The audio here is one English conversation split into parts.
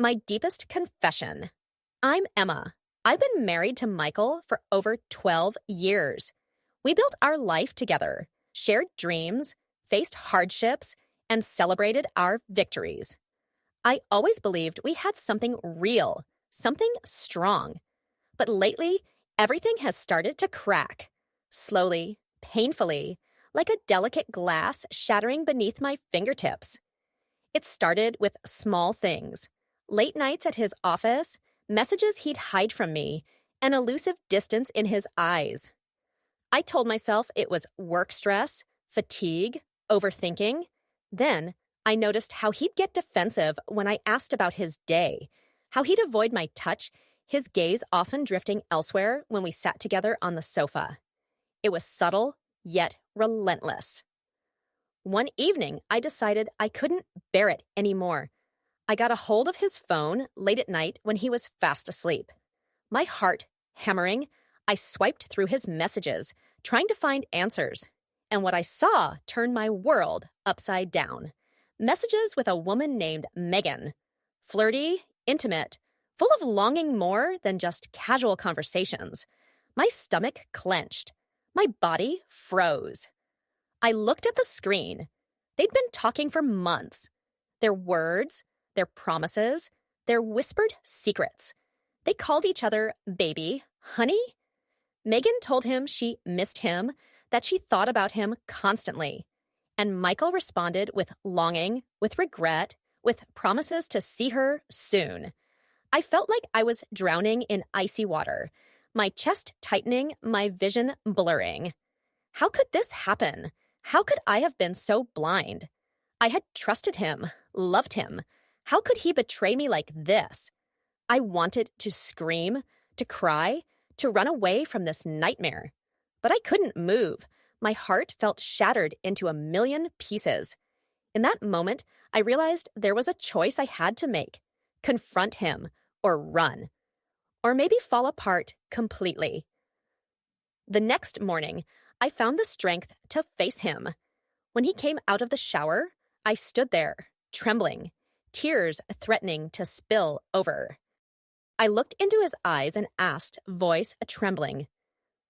My deepest confession. I'm Emma. I've been married to Michael for over 12 years. We built our life together, shared dreams, faced hardships, and celebrated our victories. I always believed we had something real, something strong. But lately, everything has started to crack. Slowly, painfully, like a delicate glass shattering beneath my fingertips. It started with small things. Late nights at his office, messages he'd hide from me, an elusive distance in his eyes. I told myself it was work stress, fatigue, overthinking. Then I noticed how he'd get defensive when I asked about his day, how he'd avoid my touch, his gaze often drifting elsewhere when we sat together on the sofa. It was subtle, yet relentless. One evening, I decided I couldn't bear it anymore. I got a hold of his phone late at night when he was fast asleep. My heart hammering, I swiped through his messages, trying to find answers. And what I saw turned my world upside down. Messages with a woman named Megan. Flirty, intimate, full of longing more than just casual conversations. My stomach clenched. My body froze. I looked at the screen. They'd been talking for months. Their words, their promises, their whispered secrets. They called each other baby, honey. Megan told him she missed him, that she thought about him constantly. And Michael responded with longing, with regret, with promises to see her soon. I felt like I was drowning in icy water, my chest tightening, my vision blurring. How could this happen? How could I have been so blind? I had trusted him, loved him. How could he betray me like this? I wanted to scream, to cry, to run away from this nightmare. But I couldn't move. My heart felt shattered into a million pieces. In that moment, I realized there was a choice I had to make. Confront him, or run. Or maybe fall apart completely. The next morning, I found the strength to face him. When he came out of the shower, I stood there, trembling, tears threatening to spill over. I looked into his eyes and asked, voice trembling,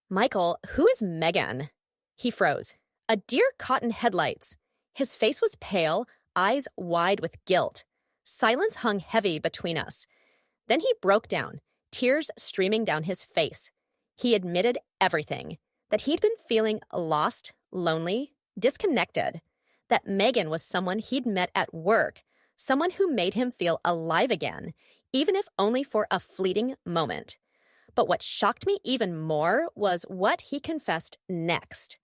"Michael, who is Megan?" He froze. A deer caught in headlights. His face was pale, eyes wide with guilt. Silence hung heavy between us. Then he broke down, tears streaming down his face. He admitted everything, that he'd been feeling lost, lonely, disconnected, that Megan was someone he'd met at work, someone who made him feel alive again, even if only for a fleeting moment. But what shocked me even more was what he confessed next.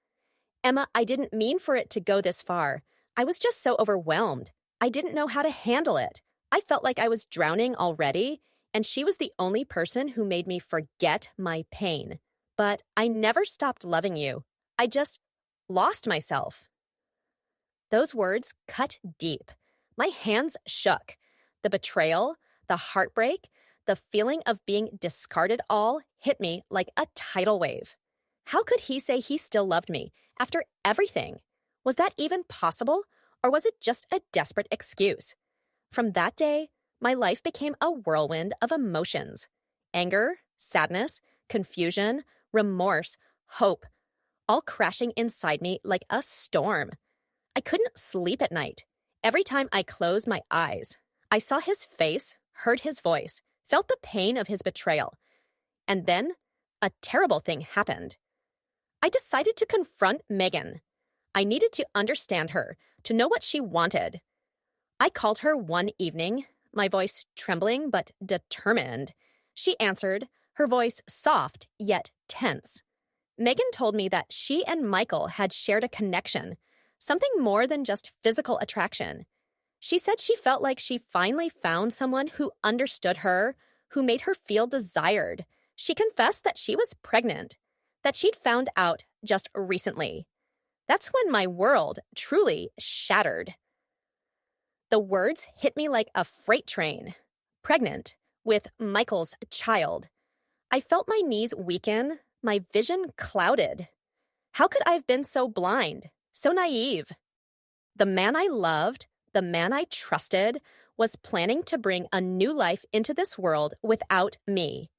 "Emma, I didn't mean for it to go this far. I was just so overwhelmed. I didn't know how to handle it. I felt like I was drowning already, and she was the only person who made me forget my pain. But I never stopped loving you. I just lost myself." Those words cut deep. My hands shook. The betrayal, the heartbreak, the feeling of being discarded all hit me like a tidal wave. How could he say he still loved me after everything? Was that even possible, or was it just a desperate excuse? From that day, my life became a whirlwind of emotions. Anger, sadness, confusion, remorse, hope, all crashing inside me like a storm. I couldn't sleep at night. Every time I closed my eyes, I saw his face, heard his voice, felt the pain of his betrayal. And then, a terrible thing happened. I decided to confront Megan. I needed to understand her, to know what she wanted. I called her one evening, my voice trembling but determined. She answered, her voice soft yet tense. Megan told me that she and Michael had shared a connection, something more than just physical attraction. She said she felt like she finally found someone who understood her, who made her feel desired. She confessed that she was pregnant, that she'd found out just recently. That's when my world truly shattered. The words hit me like a freight train. Pregnant, with Michael's child. I felt my knees weaken, my vision clouded. How could I have been so blind, so naive? The man I loved, the man I trusted, was planning to bring a new life into this world without me.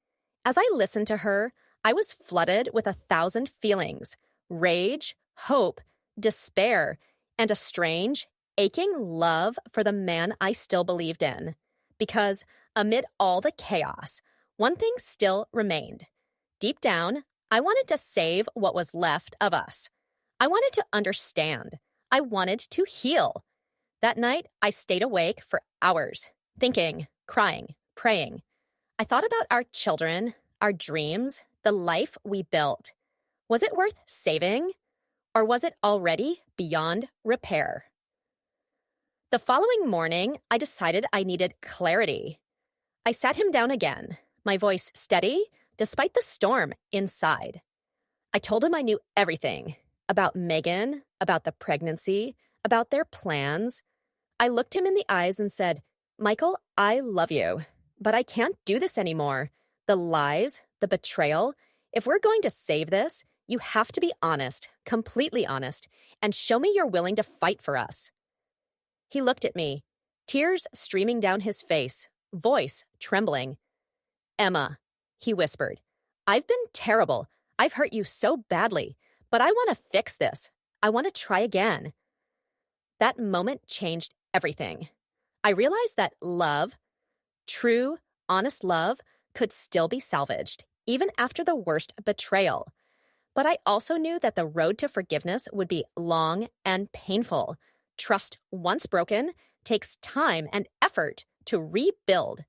As I listened to her, I was flooded with 1,000 feelings: rage, hope, despair, and a strange, aching love for the man I still believed in. Because amid all the chaos, one thing still remained. Deep down, I wanted to save what was left of us. I wanted to understand. I wanted to heal. That night, I stayed awake for hours, thinking, crying, praying. I thought about our children, our dreams, the life we built. Was it worth saving? Or was it already beyond repair? The following morning, I decided I needed clarity. I sat him down again, my voice steady despite the storm inside. I told him I knew everything about Megan, about the pregnancy, about their plans. I looked him in the eyes and said, "Michael, I love you, but I can't do this anymore. The lies, the betrayal. If we're going to save this, you have to be honest, completely honest, and show me you're willing to fight for us." He looked at me, tears streaming down his face, voice trembling. "Emma," he whispered, "I've been terrible. I've hurt you so badly, but I want to fix this. I want to try again." That moment changed everything. I realized that love, true, honest love, could still be salvaged, even after the worst betrayal. But I also knew that the road to forgiveness would be long and painful. Trust, once broken, takes time and effort to rebuild.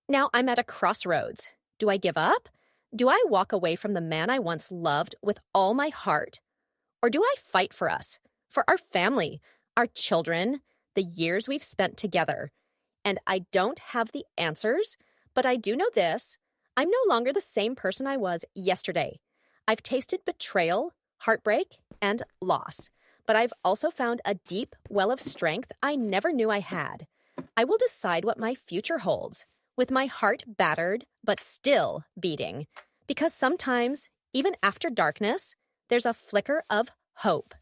Now I'm at a crossroads. Do I give up? Do I walk away from the man I once loved with all my heart? Or do I fight for us, for our family, our children, the years we've spent together? And I don't have the answers, but I do know this: I'm no longer the same person I was yesterday. I've tasted betrayal, heartbreak, and loss, but I've also found a deep well of strength I never knew I had. I will decide what my future holds, with my heart battered but still beating, because sometimes, even after darkness, there's a flicker of hope.